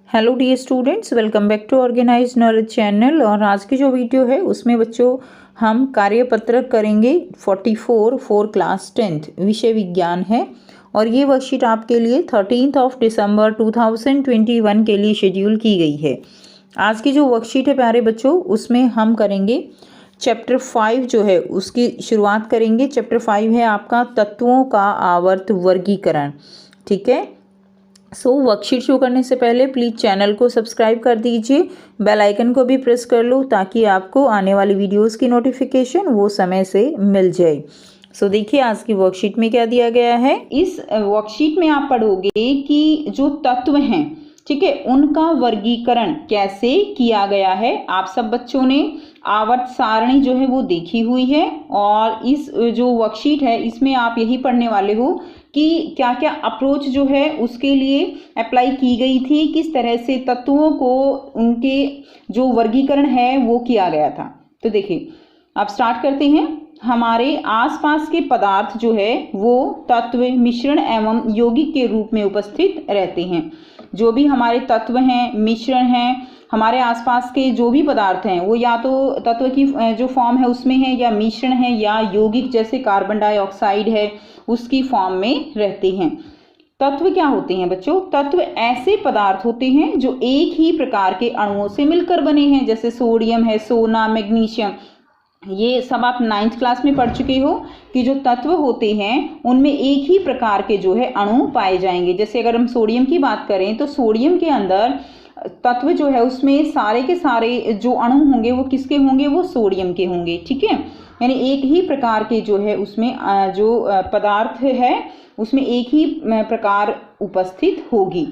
Hello dear students, welcome back to Organize Knowledge channel. और आज की जो वीडियो है उसमें बच्चों हम कार्यपत्रक करेंगे 44 फॉर क्लास 10th, विषय विज्ञान है। और ये वर्कशीट आपके लिए 13 दिसंबर 2021 के लिए शेड्यूल की गई है। आज की जो वर्कशीट है प्यारे बच्चों, उसमें हम करेंगे चैप्टर 5 जो है उसकी शुरुआत करेंगे। चैप्टर 5 है आपका तत्वों का आवर्त वर्गीकरण। ठीक है, वर्कशीट शुरू करने से पहले प्लीज़ चैनल को सब्सक्राइब कर दीजिए, बेल आइकन को भी प्रेस कर लो ताकि आपको आने वाली वीडियोस की नोटिफिकेशन वो समय से मिल जाए। देखिए आज की वर्कशीट में क्या दिया गया है। इस वर्कशीट में आप पढ़ोगे कि जो तत्व हैं, ठीक है, उनका वर्गीकरण कैसे किया गया है। आप सब बच्चों ने आवर्त सारणी जो है वो देखी हुई है, और इस जो वर्कशीट है इसमें आप यही पढ़ने वाले हो कि क्या क्या अप्रोच जो है उसके लिए अप्लाई की गई थी, किस तरह से तत्वों को उनके जो वर्गीकरण है वो किया गया था। तो देखिए अब स्टार्ट करते हैं। हमारे आसपास के पदार्थ जो है वो तत्व, मिश्रण एवं यौगिक के रूप में उपस्थित रहते हैं। जो भी हमारे तत्व हैं, मिश्रण हैं, हमारे आसपास के जो भी पदार्थ हैं वो या तो तत्व की जो फॉर्म है उसमें है, या मिश्रण है, या यौगिक जैसे कार्बन डाइऑक्साइड है उसकी फॉर्म में रहते हैं। तत्व क्या होते हैं बच्चों? तत्व ऐसे पदार्थ होते हैं जो एक ही प्रकार के अणुओं से मिलकर बने हैं, जैसे सोडियम है, सोना, मैग्नीशियम। ये सब आप 9th क्लास में पढ़ चुके हो कि जो तत्व होते हैं उनमें एक ही प्रकार के जो है अणु पाए जाएंगे। जैसे अगर हम सोडियम की बात करें तो सोडियम के अंदर तत्व जो है उसमें सारे के सारे जो अणु होंगे वो किसके होंगे? वो सोडियम के होंगे। ठीक है, यानी एक ही प्रकार के जो है उसमें जो पदार्थ है उसमें एक ही प्रकार उपस्थित होगी।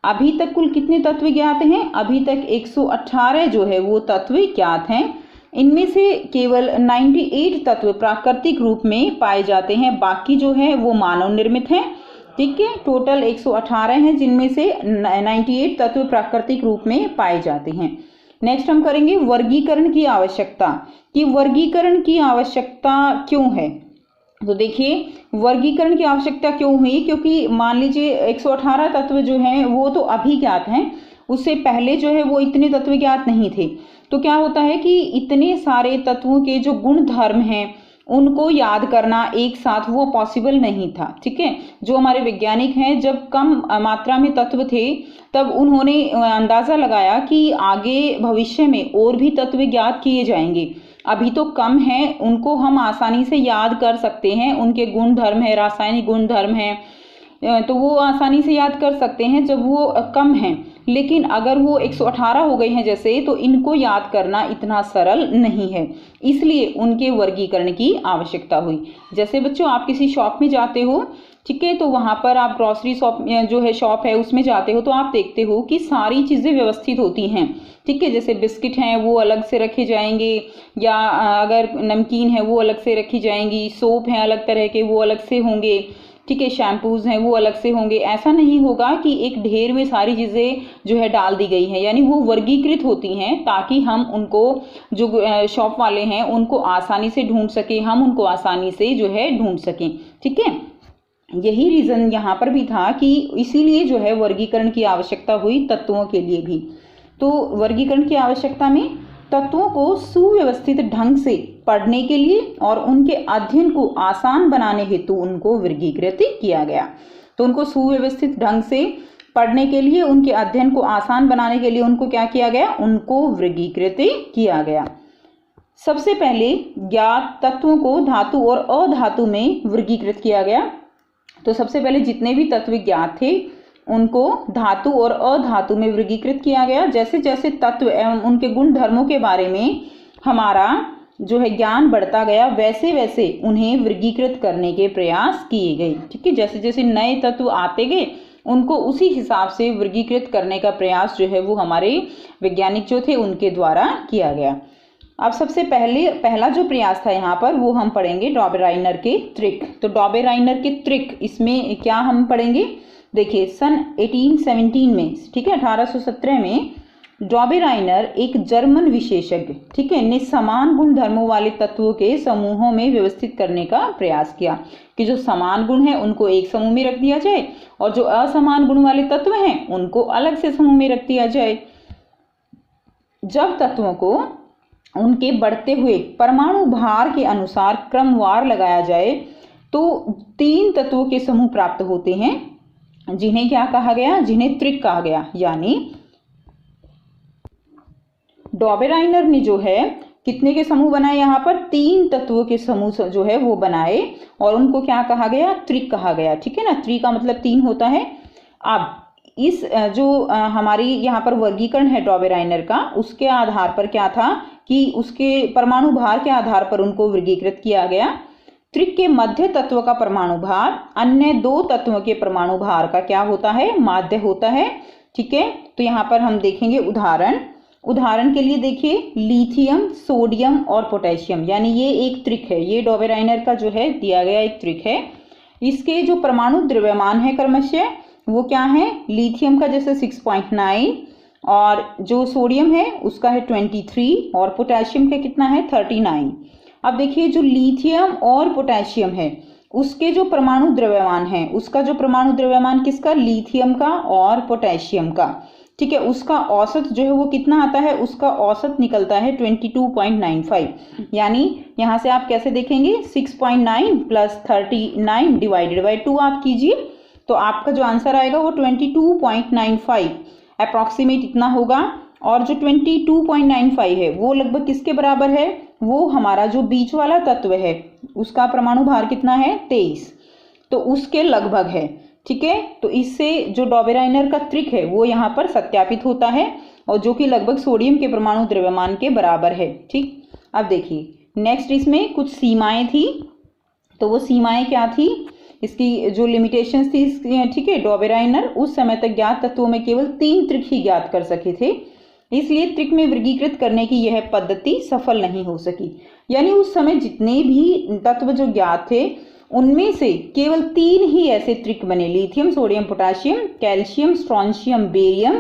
अभी तक कुल कितने तत्व ज्ञात हैं? अभी तक 118 जो है वो तत्व ज्ञात हैं। इनमें से केवल 98 तत्व प्राकृतिक रूप में पाए जाते हैं, बाकी जो है वो मानव निर्मित हैं। ठीक है, टोटल 118 हैं जिनमें से 98 तत्व प्राकृतिक रूप में पाए जाते हैं। नेक्स्ट हम करेंगे वर्गीकरण की आवश्यकता, कि वर्गीकरण की आवश्यकता क्यों है। तो देखिए वर्गीकरण की आवश्यकता क्यों हुई, क्योंकि मान लीजिए 118 तत्व जो हैं वो तो अभी ज्ञात हैं, उससे पहले जो है वो इतने तत्व ज्ञात नहीं थे। तो क्या होता है कि इतने सारे तत्वों के जो गुण धर्म हैं उनको याद करना एक साथ वो पॉसिबल नहीं था। ठीक है, जो हमारे वैज्ञानिक हैं जब कम मात्रा में तत्व थे तब उन्होंने अंदाजा लगाया कि आगे भविष्य में और भी तत्व ज्ञात किए जाएंगे। अभी तो कम है, उनको हम आसानी से याद कर सकते हैं, उनके गुण धर्म है, रासायनिक गुण धर्म है, तो वो आसानी से याद कर सकते हैं जब वो कम हैं। लेकिन अगर वो 118 हो गए हैं जैसे, तो इनको याद करना इतना सरल नहीं है, इसलिए उनके वर्गीकरण की आवश्यकता हुई। जैसे बच्चों आप किसी शॉप में जाते हो, ठीक है, तो वहाँ पर आप ग्रॉसरी शॉप जो है शॉप है उसमें जाते हो तो आप देखते हो कि सारी चीज़ें व्यवस्थित होती हैं। ठीक है, जैसे बिस्किट हैं वो अलग से रखे जाएंगे, या अगर नमकीन है वो अलग से रखी जाएंगी, सोप हैं अलग तरह के वो अलग से होंगे, ठीक है, शैम्पूज हैं वो अलग से होंगे। ऐसा नहीं होगा कि एक ढेर में सारी चीज़ें जो है डाल दी गई हैं, यानी वो वर्गीकृत होती हैं ताकि हम उनको जो शॉप वाले हैं उनको आसानी से ढूंढ सकें, हम उनको आसानी से जो है ढूंढ सकें। ठीक है, यही रीज़न यहाँ पर भी था कि इसीलिए जो है वर्गीकरण की आवश्यकता हुई तत्वों के लिए भी। तो वर्गीकरण की आवश्यकता में तत्वों को सुव्यवस्थित ढंग से पढ़ने के लिए और उनके अध्ययन को आसान बनाने हेतु उनको वर्गीकृत किया गया। तो उनको सुव्यवस्थित ढंग से पढ़ने के लिए, उनके अध्ययन को आसान बनाने के लिए उनको क्या किया गया? उनको वर्गीकृत किया गया। सबसे पहले ज्ञात तत्वों को धातु और अधातु में वर्गीकृत किया गया। तो सबसे पहले जितने भी तत्व ज्ञात थे उनको धातु और अधातु में वर्गीकृत किया गया। जैसे जैसे तत्व एवं उनके गुण धर्मों के बारे में हमारा जो है ज्ञान बढ़ता गया, वैसे वैसे उन्हें वर्गीकृत करने के प्रयास किए गए। ठीक है, जैसे जैसे नए तत्व आते गए उनको उसी हिसाब से वर्गीकृत करने का प्रयास जो है वो हमारे वैज्ञानिक जो थे उनके द्वारा किया गया। अब सबसे पहला जो प्रयास था यहाँ पर वो हम पढ़ेंगे डॉबेराइनर के ट्रिक। तो डॉबेराइनर के ट्रिक, इसमें क्या हम पढ़ेंगे? देखिए सन 1817 में, ठीक है, 1817 में डॉबेराइनर एक जर्मन विशेषज्ञ, ठीक है, ने समान गुण धर्मों वाले तत्वों के समूहों में व्यवस्थित करने का प्रयास किया कि जो समान गुण है उनको एक समूह में रख दिया जाए और जो असमान गुण वाले तत्व हैं उनको अलग से समूह में रख दिया जाए। जब तत्वों को उनके बढ़ते हुए परमाणु भार के अनुसार क्रमवार लगाया जाए तो 3 तत्वों के समूह प्राप्त होते हैं, जिन्हें क्या कहा गया, जिन्हें त्रिक कहा गया। यानी डॉबेराइनर ने जो है कितने के समूह बनाए, यहाँ पर 3 तत्वों के समूह जो है वो बनाए और उनको क्या कहा गया, त्रिक कहा गया। ठीक है ना, त्रि का मतलब 3 होता है। अब इस जो हमारी यहाँ पर वर्गीकरण है डॉबेराइनर का, उसके आधार पर क्या था कि उसके परमाणु भार के आधार पर उनको वर्गीकृत किया गया। त्रिक के मध्य तत्व का परमाणु भार अन्य 2 तत्वों के परमाणु भार का क्या होता है, माध्य होता है। ठीक है, तो यहाँ पर हम देखेंगे उदाहरण के लिए देखिए लिथियम, सोडियम और पोटेशियम, यानी ये एक त्रिक है, ये डॉबेराइनर का जो है दिया गया एक त्रिक है। इसके जो परमाणु द्रव्यमान है क्रमशः वो क्या है, लिथियम का जैसे 6.9 और जो सोडियम है उसका है 23 और पोटेशियम का कितना है 39। अब देखिए जो लिथियम और पोटेशियम है उसके जो परमाणु द्रव्यमान है, उसका जो परमाणु द्रव्यमान किसका, लिथियम का और पोटेशियम का, ठीक है, उसका औसत जो है वो कितना आता है, उसका औसत निकलता है 22.95। यानी यहाँ से आप कैसे देखेंगे 6.9 प्लस 39 डिवाइडेड बाई 2 आप कीजिए तो आपका जो आंसर आएगा वो 22.95 अप्रॉक्सीमेट इतना होगा। और जो 22.95 है वो लगभग किसके बराबर है, वो हमारा जो बीच वाला तत्व है उसका परमाणु भार कितना है 23, तो उसके लगभग है। ठीक है, तो इससे जो डॉबेराइनर का त्रिक है वो यहाँ पर सत्यापित होता है और जो कि लगभग सोडियम के परमाणु द्रव्यमान के बराबर है। ठीक, अब देखिए नेक्स्ट इसमें कुछ सीमाएं थी, तो वो सीमाएं क्या थी, इसकी जो लिमिटेशंस थी, ठीक है, डॉबेराइनर उस समय तक ज्ञात तत्वों में केवल 3 त्रिक ही ज्ञात कर सके थे, इसलिए त्रिक में वर्गीकृत करने की यह पद्धति सफल नहीं हो सकी। यानी उस समय जितने भी तत्व जो ज्ञात थे उनमें से केवल 3 ही ऐसे त्रिक बने, lithium, sodium, potassium, calcium, strontium, barium,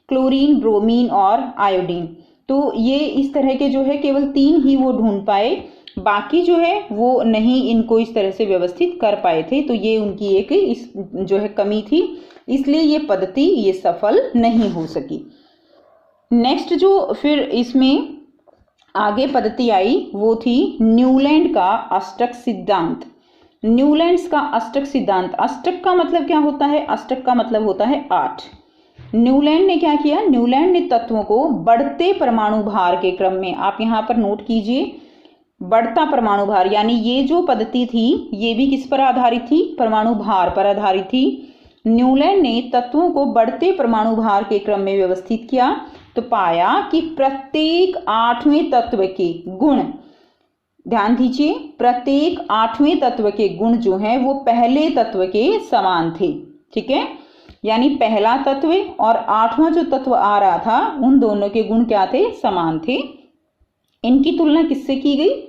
chlorine, bromine और आयोडीन। तो ये इस तरह के जो है केवल 3 ही वो ढूंढ पाए, बाकी जो है वो नहीं इनको इस तरह से व्यवस्थित कर पाए थे। तो ये उनकी एक इस जो है कमी थी, इसलिए ये पद्धति ये सफल नहीं हो सकी। नेक्स्ट जो फिर इसमें आगे पद्धति आई वो थी न्यूलैंड का अष्टक सिद्धांत। न्यूलैंड्स का अष्टक सिद्धांत, अष्टक का मतलब क्या होता है, अष्टक का मतलब होता है 8। न्यूलैंड ने क्या किया, न्यूलैंड ने तत्वों को बढ़ते परमाणु भार के क्रम में, आप यहाँ पर नोट कीजिए बढ़ता परमाणु भार, यानी ये जो पद्धति थी ये भी किस पर आधारित थी, परमाणु भार पर आधारित थी। न्यूलैंड ने तत्वों को बढ़ते परमाणु भार के क्रम में व्यवस्थित किया तो पाया कि प्रत्येक 8वें तत्व के गुण, ध्यान दीजिए, प्रत्येक 8वें तत्व के गुण जो हैं वो पहले तत्व के समान थे। ठीक है, यानी पहला तत्व और 8वां जो तत्व आ रहा था उन दोनों के गुण क्या थे, समान थे। इनकी तुलना किससे की गई,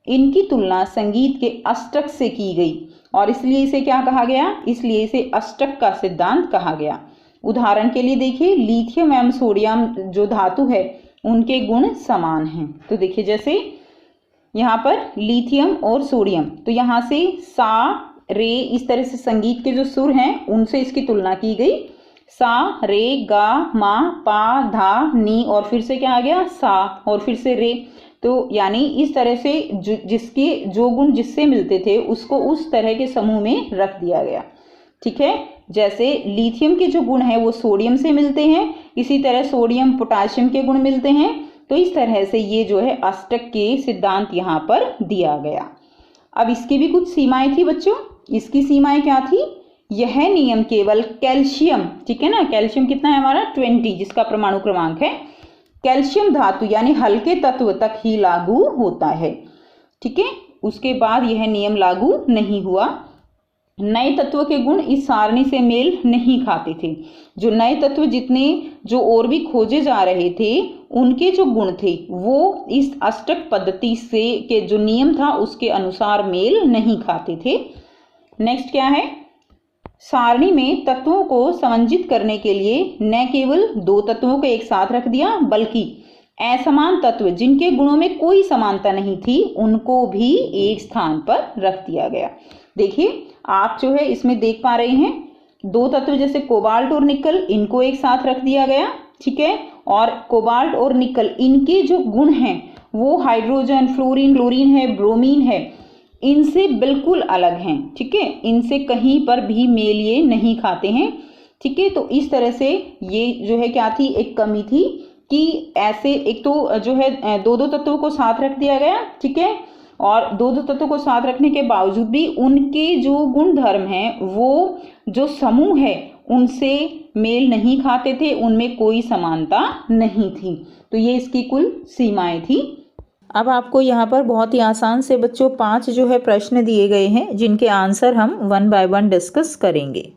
इनकी तुलना संगीत के अष्टक से की गई और इसलिए इसे क्या कहा गया, इसलिए इसे अष्टक का सिद्धांत कहा गया। उदाहरण के लिए देखिए लिथियम एवं सोडियम जो धातु है उनके गुण समान हैं। तो देखिए जैसे यहाँ पर लिथियम और सोडियम, तो यहाँ से सा रे इस तरह से संगीत के जो सुर हैं उनसे इसकी तुलना की गई, सा रे गा मा पा धा नी और फिर से क्या आ गया सा और फिर से रे। तो यानी इस तरह से जिसके जो गुण जिससे मिलते थे उसको उस तरह के समूह में रख दिया गया। ठीक है, जैसे लिथियम के जो गुण हैं वो सोडियम से मिलते हैं, इसी तरह सोडियम पोटेशियम के गुण मिलते हैं। तो इस तरह से ये जो है अष्टक के सिद्धांत यहाँ पर दिया गया। अब इसकी भी कुछ सीमाएं थी बच्चों, इसकी सीमाएं क्या थी, यह नियम केवल कैल्शियम, ठीक है ना, कैल्शियम कितना है हमारा 20 जिसका परमाणु क्रमांक है, कैल्शियम धातु यानी हल्के तत्व तक ही लागू होता है। ठीक है, उसके बाद यह नियम लागू नहीं हुआ। नए तत्व के गुण इस सारणी से मेल नहीं खाते थे। जो नए तत्व जितने जो और भी खोजे जा रहे थे उनके जो गुण थे वो इस अष्टक पद्धति से के जो नियम था उसके अनुसार मेल नहीं खाते थे। नेक्स्ट क्या है, सारणी में तत्वों को समंजित करने के लिए न केवल दो तत्वों को एक साथ रख दिया, बल्कि असमान तत्व जिनके गुणों में कोई समानता नहीं थी उनको भी एक स्थान पर रख दिया गया। देखिए आप जो है इसमें देख पा रहे हैं, दो तत्व जैसे कोबाल्ट और निकल, इनको एक साथ रख दिया गया, ठीक है। और कोबाल्ट और निकल इनके जो गुण हैं वो हाइड्रोजन, फ्लोरीन, क्लोरीन है, ब्रोमीन है, इनसे बिल्कुल अलग हैं, ठीक है। इनसे कहीं पर भी मेल ये नहीं खाते हैं, ठीक है। तो इस तरह से ये जो है क्या थी, एक कमी थी कि ऐसे एक तो जो है दो दो तत्वों को साथ रख दिया गया, ठीक है। और दो दो तत्वों को साथ रखने के बावजूद भी उनके जो गुण धर्म हैं वो जो समूह है उनसे मेल नहीं खाते थे, उनमें कोई समानता नहीं थी। तो ये इसकी कुल सीमाएं थी। अब आपको यहाँ पर बहुत ही आसान से बच्चों 5 जो है प्रश्न दिए गए हैं जिनके आंसर हम 1 बाय 1 डिस्कस करेंगे।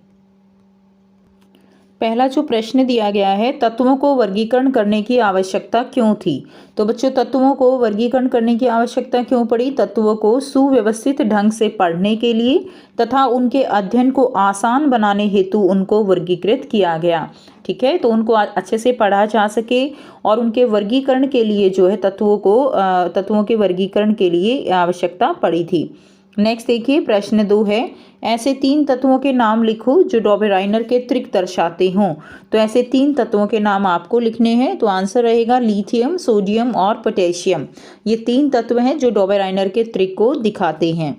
पहला जो प्रश्न दिया गया है, तत्वों को वर्गीकरण करने की आवश्यकता क्यों थी। तो बच्चों तत्वों को वर्गीकरण करने की आवश्यकता क्यों पड़ी। तत्वों को सुव्यवस्थित ढंग से पढ़ने के लिए तथा उनके अध्ययन को आसान बनाने हेतु उनको वर्गीकृत किया गया, ठीक है। तो उनको अच्छे से पढ़ा जा सके और उनके वर्गीकरण के लिए जो है तत्वों के वर्गीकरण के लिए आवश्यकता पड़ी थी। नेक्स्ट देखिए प्रश्न 2 है, ऐसे 3 तत्वों के नाम लिखो जो डॉबेराइनर के त्रिक दर्शाते हों। तो ऐसे 3 तत्वों के नाम आपको लिखने हैं। तो आंसर रहेगा लिथियम, सोडियम और पोटेशियम। ये 3 तत्व हैं जो डॉबेराइनर के त्रिक को दिखाते हैं।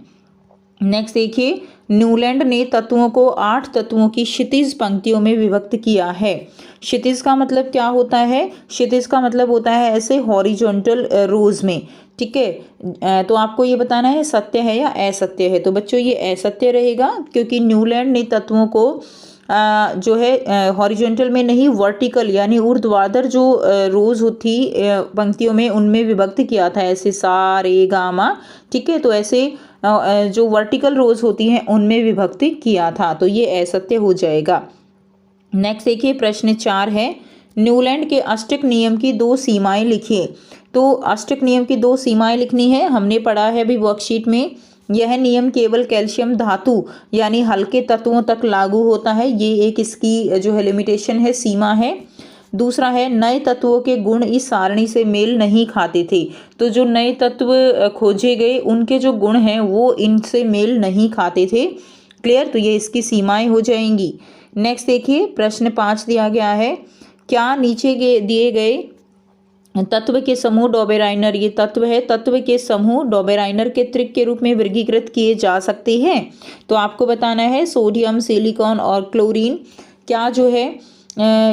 नेक्स्ट देखिए, न्यूलैंड ने तत्वों को 8 तत्वों की क्षितिज पंक्तियों में विभक्त किया है। क्षितिज का मतलब क्या होता है। क्षितिज का मतलब होता है ऐसे हॉरिजॉन्टल रोज में, ठीक है। तो आपको ये बताना है सत्य है या असत्य है। तो बच्चों ये असत्य रहेगा क्योंकि न्यूलैंड ने तत्वों को जो है हॉरिजॉन्टल में नहीं वर्टिकल यानी ऊर्ध्वाधर जो रोज होती पंक्तियों में उनमें विभक्त किया था, ऐसे सा रे गा मा, ठीक है। तो ऐसे जो वर्टिकल रोज होती हैं उनमें विभक्त किया था, तो ये असत्य हो जाएगा। नेक्स्ट देखिए प्रश्न 4 है, न्यूलैंड के अष्टक नियम की 2 सीमाएं लिखिए। तो अष्टक नियम की 2 सीमाएं लिखनी है, हमने पढ़ा है अभी वर्कशीट में। यह नियम केवल कैल्शियम धातु यानी हल्के तत्वों तक लागू होता है, ये एक इसकी जो है लिमिटेशन है, सीमा है। दूसरा है, नए तत्वों के गुण इस सारणी से मेल नहीं खाते थे। तो जो नए तत्व खोजे गए उनके जो गुण हैं वो इनसे मेल नहीं खाते थे। क्लियर, तो ये इसकी सीमाएं हो जाएंगी। नेक्स्ट देखिए प्रश्न 5 दिया गया है, क्या नीचे के दिए गए तत्व के समूह डॉबेराइनर, ये तत्व है, तत्व के समूह डॉबेराइनर के त्रिक के रूप में वर्गीकृत किए जा सकते हैं। तो आपको बताना है सोडियम, सिलिकॉन और क्लोरीन, क्या जो है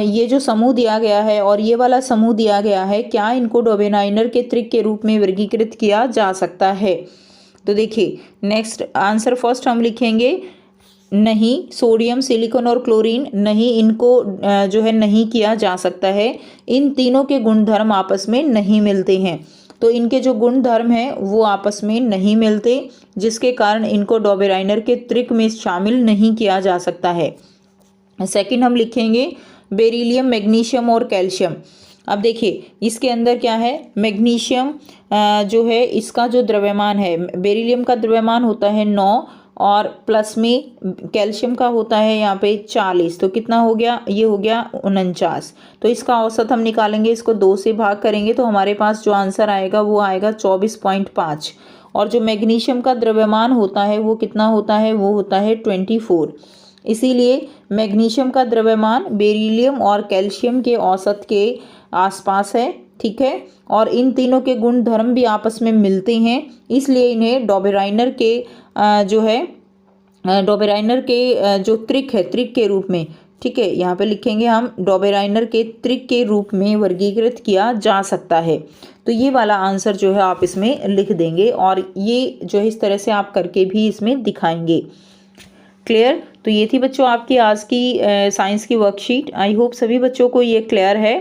ये जो समूह दिया गया है और ये वाला समूह दिया गया है, क्या इनको डॉबेराइनर के त्रिक के रूप में वर्गीकृत किया जा सकता है। तो देखिए नेक्स्ट आंसर फर्स्ट हम लिखेंगे नहीं, सोडियम, सिलिकॉन और क्लोरीन नहीं, इनको जो है नहीं किया जा सकता है। इन तीनों के गुणधर्म आपस में नहीं मिलते हैं, तो इनके जो गुणधर्म हैं वो आपस में नहीं मिलते, जिसके कारण इनको डॉबेराइनर के त्रिक में शामिल नहीं किया जा सकता है। सेकंड हम लिखेंगे बेरिलियम, मैग्नीशियम और कैल्शियम। अब देखिए इसके अंदर क्या है, मैग्नीशियम जो है इसका जो द्रव्यमान है, बेरिलियम का द्रव्यमान होता है 9 और प्लस में कैल्शियम का होता है यहाँ पे 40, तो कितना हो गया, ये हो गया 49। तो इसका औसत हम निकालेंगे, इसको 2 से भाग करेंगे तो हमारे पास जो आंसर आएगा वो आएगा 24.5। और जो मैग्नीशियम का द्रव्यमान होता है वो कितना होता है, वो होता है 24। इसीलिए मैग्नीशियम का द्रव्यमान बेरिलियम और कैल्शियम के औसत के आसपास है, ठीक है। और इन तीनों के गुण धर्म भी आपस में मिलते हैं, इसलिए इन्हें डॉबेराइनर के जो है डॉबेराइनर के जो त्रिक है, त्रिक के रूप में, ठीक है, यहाँ पे लिखेंगे हम डॉबेराइनर के त्रिक के रूप में वर्गीकृत किया जा सकता है। तो ये वाला आंसर जो है आप इसमें लिख देंगे और ये जो है इस तरह से आप करके भी इसमें दिखाएंगे। क्लियर, तो ये थी बच्चों आपकी आज की साइंस की वर्कशीट। आई होप सभी बच्चों को ये क्लियर है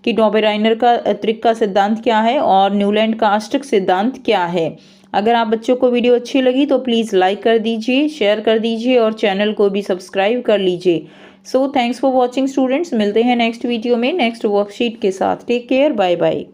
कि डॉबेराइनर का त्रिक का सिद्धांत क्या है और न्यूलैंड का अष्टक सिद्धांत क्या है। अगर आप बच्चों को वीडियो अच्छी लगी तो प्लीज़ लाइक कर दीजिए, शेयर कर दीजिए और चैनल को भी सब्सक्राइब कर लीजिए। So thanks for watching students, मिलते हैं नेक्स्ट वीडियो में नेक्स्ट वर्कशीट के साथ। Take care, bye bye.